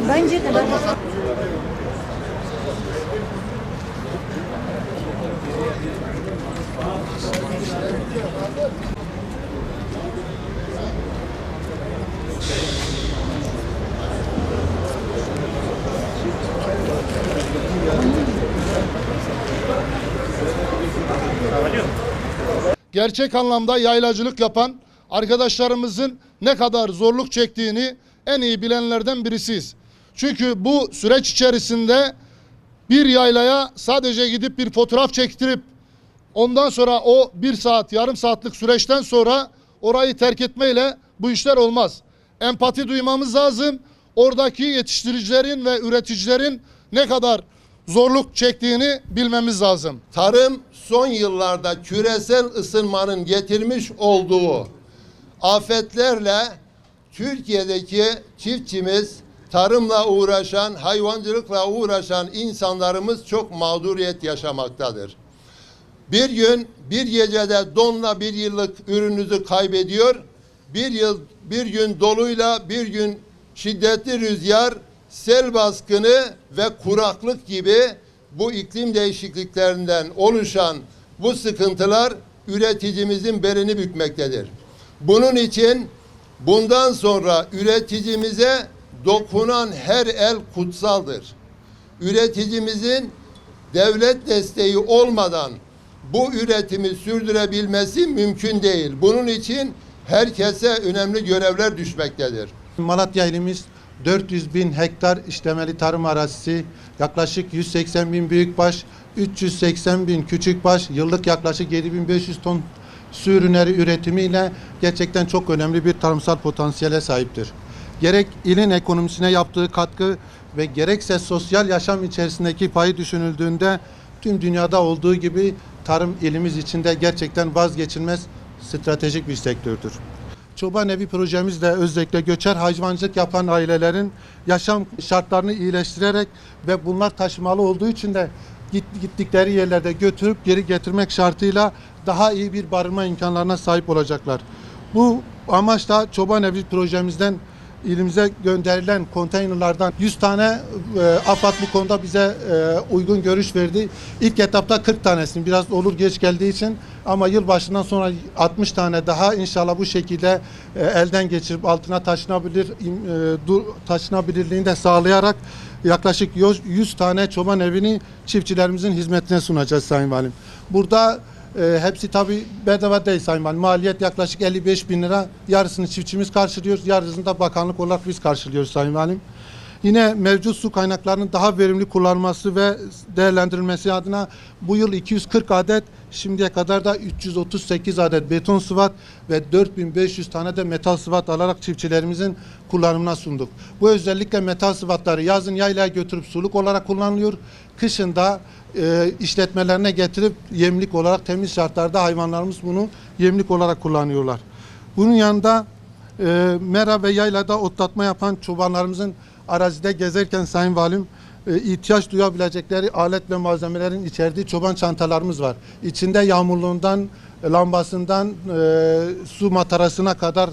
Bence de ben. Gerçek anlamda yaylacılık yapan arkadaşlarımızın ne kadar zorluk çektiğini en iyi bilenlerden birisiyiz. Çünkü bu süreç içerisinde bir yaylaya sadece gidip bir fotoğraf çektirip ondan sonra o 1 saat, yarım saatlik süreçten sonra orayı terk etmeyle bu işler olmaz. Empati duymamız lazım. Oradaki yetiştiricilerin ve üreticilerin ne kadar zorluk çektiğini bilmemiz lazım. Tarım son yıllarda küresel ısınmanın getirmiş olduğu afetlerle Türkiye'deki çiftçimiz, tarımla uğraşan, hayvancılıkla uğraşan insanlarımız çok mağduriyet yaşamaktadır. Bir gün, bir gecede donla bir yıllık ürününüzü kaybediyor. Bir gün doluyla, bir gün şiddetli rüzgar, sel baskını ve kuraklık gibi bu iklim değişikliklerinden oluşan bu sıkıntılar üreticimizin belini bükmektedir. Bunun için bundan sonra üreticimize dokunan her el kutsaldır. Üreticimizin devlet desteği olmadan bu üretimi sürdürebilmesi mümkün değil. Bunun için herkese önemli görevler düşmektedir. Malatya ilimiz 400 bin hektar işlemeli tarım arazisi, yaklaşık 180 bin büyükbaş, 380 bin küçükbaş, yıllık yaklaşık 7500 ton su ürünleri üretimiyle gerçekten çok önemli bir tarımsal potansiyele sahiptir. Gerek ilin ekonomisine yaptığı katkı ve gerekse sosyal yaşam içerisindeki payı düşünüldüğünde tüm dünyada olduğu gibi tarım ilimiz için de gerçekten vazgeçilmez stratejik bir sektördür. Çoban Evi projemizde özellikle göçer hayvancılık yapan ailelerin yaşam şartlarını iyileştirerek ve bunlar taşımalı olduğu için de gittikleri yerlerde götürüp geri getirmek şartıyla daha iyi bir barınma imkanlarına sahip olacaklar. Bu amaçla Çoban Evi projemizden ilimize gönderilen konteynerlardan 100 tane AFAD bu konuda bize uygun görüş verdi. İlk etapta 40 tanesini biraz olur geç geldiği için ama yılbaşından sonra 60 tane daha inşallah bu şekilde elden geçirip altına taşınabilirliğini de sağlayarak yaklaşık 100 tane çoban evini çiftçilerimizin hizmetine sunacağız Sayın Valim. Burada hepsi tabii bedava değil Sayın Valim. Maliyet yaklaşık 55 bin lira. Yarısını çiftçimiz karşılıyor. Yarısını da bakanlık olarak biz karşılıyoruz Sayın Valim. Yine mevcut su kaynaklarının daha verimli kullanılması ve değerlendirilmesi adına bu yıl 240 adet, şimdiye kadar da 338 adet beton sıvat ve 4500 tane de metal sıvat alarak çiftçilerimizin kullanımına sunduk. Bu özellikle metal sıvatları yazın yaylaya götürüp suluk olarak kullanılıyor. Kışın da işletmelerine getirip yemlik olarak temiz şartlarda hayvanlarımız bunu yemlik olarak kullanıyorlar. Bunun yanında mera ve yaylada otlatma yapan çobanlarımızın arazide gezerken Sayın Valim ihtiyaç duyabilecekleri alet ve malzemelerin içerdiği çoban çantalarımız var. İçinde yağmurluğundan, lambasından, su matarasına kadar,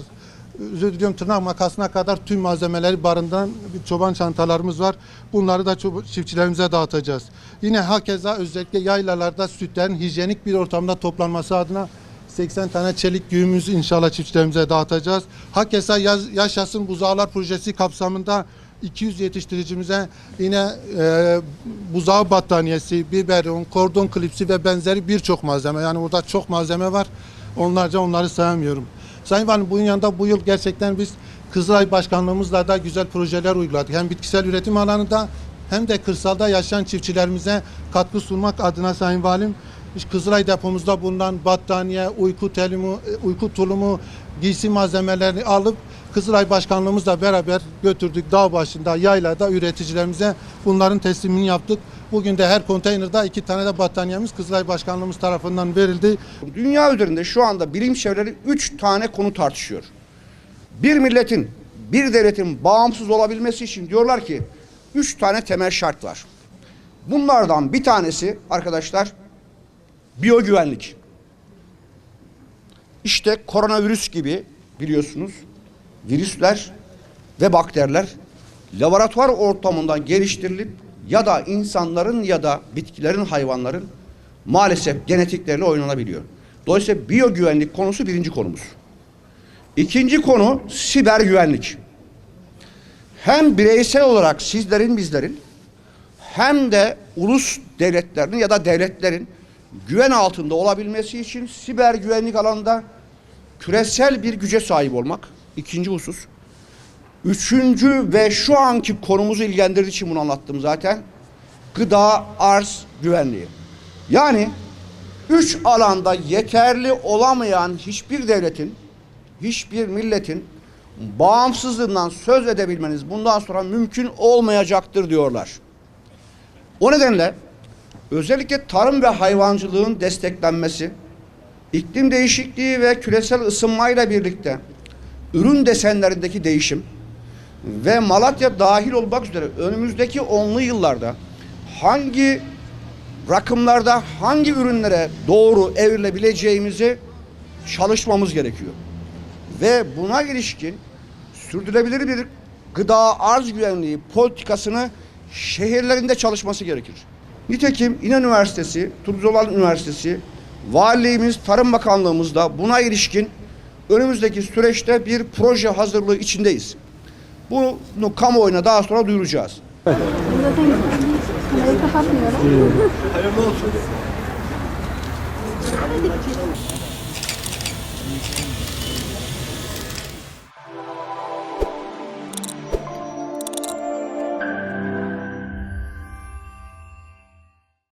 özür diliyorum, tırnak makasına kadar tüm malzemeleri barındıran çoban çantalarımız var. Bunları da çiftçilerimize dağıtacağız. Yine hakeza özellikle yaylalarda sütlerin hijyenik bir ortamda toplanması adına 80 tane çelik güğümüzü inşallah çiftçilerimize dağıtacağız. Hakeza Yaşasın Buzağlar projesi kapsamında 200 yetiştiricimize yine buzağı battaniyesi, biberon, kordon klipsi ve benzeri birçok malzeme. Yani burada çok malzeme var. Onları sayamıyorum. Sayın Valim, bunun yanında bu yıl gerçekten biz Kızılay Başkanlığımızla da güzel projeler uyguladık. Hem bitkisel üretim alanında hem de kırsalda yaşayan çiftçilerimize katkı sunmak adına Sayın Valim, Kızılay depomuzda bulunan battaniye, uyku tulumu, giysi malzemelerini alıp Kızılay Başkanlığımızla beraber götürdük. Dağ başında, yaylada üreticilerimize bunların teslimini yaptık. Bugün de her konteynerde 2 tane de battaniyemiz Kızılay Başkanlığımız tarafından verildi. Dünya üzerinde şu anda bilim çevreleri 3 tane konu tartışıyor. Bir milletin, bir devletin bağımsız olabilmesi için diyorlar ki 3 tane temel şart var. Bunlardan bir tanesi arkadaşlar biyogüvenlik. İşte koronavirüs gibi biliyorsunuz virüsler ve bakteriler laboratuvar ortamından geliştirilip ya da insanların ya da bitkilerin, hayvanların maalesef genetikleriyle oynanabiliyor. Dolayısıyla biyogüvenlik konusu birinci konumuz. İkinci konu siber güvenlik. Hem bireysel olarak sizlerin, bizlerin hem de ulus devletlerinin ya da devletlerin güven altında olabilmesi için siber güvenlik alanında küresel bir güce sahip olmak. İkinci husus. Üçüncü ve şu anki konumuzu ilgilendirdiği için bunu anlattım zaten. Gıda arz güvenliği. Yani üç alanda yeterli olamayan hiçbir devletin, hiçbir milletin bağımsızlığından söz edebilmeniz bundan sonra mümkün olmayacaktır diyorlar. O nedenle özellikle tarım ve hayvancılığın desteklenmesi, iklim değişikliği ve küresel ısınmayla birlikte ürün desenlerindeki değişim ve Malatya dahil olmak üzere önümüzdeki 10'lu yıllarda hangi rakımlarda hangi ürünlere doğru evrilebileceğimizi çalışmamız gerekiyor. Ve buna ilişkin sürdürülebilir bir gıda arz güvenliği politikasını şehirlerinde çalışması gerekir. Nitekim İnan Üniversitesi, Turgutluoğlu Üniversitesi, Valiliğimiz, Tarım Bakanlığımız da buna ilişkin önümüzdeki süreçte bir proje hazırlığı içindeyiz. Bunu kamuoyuna daha sonra duyuracağız. Zaten kamerayı kapatmıyorum. Hayırlı olsun.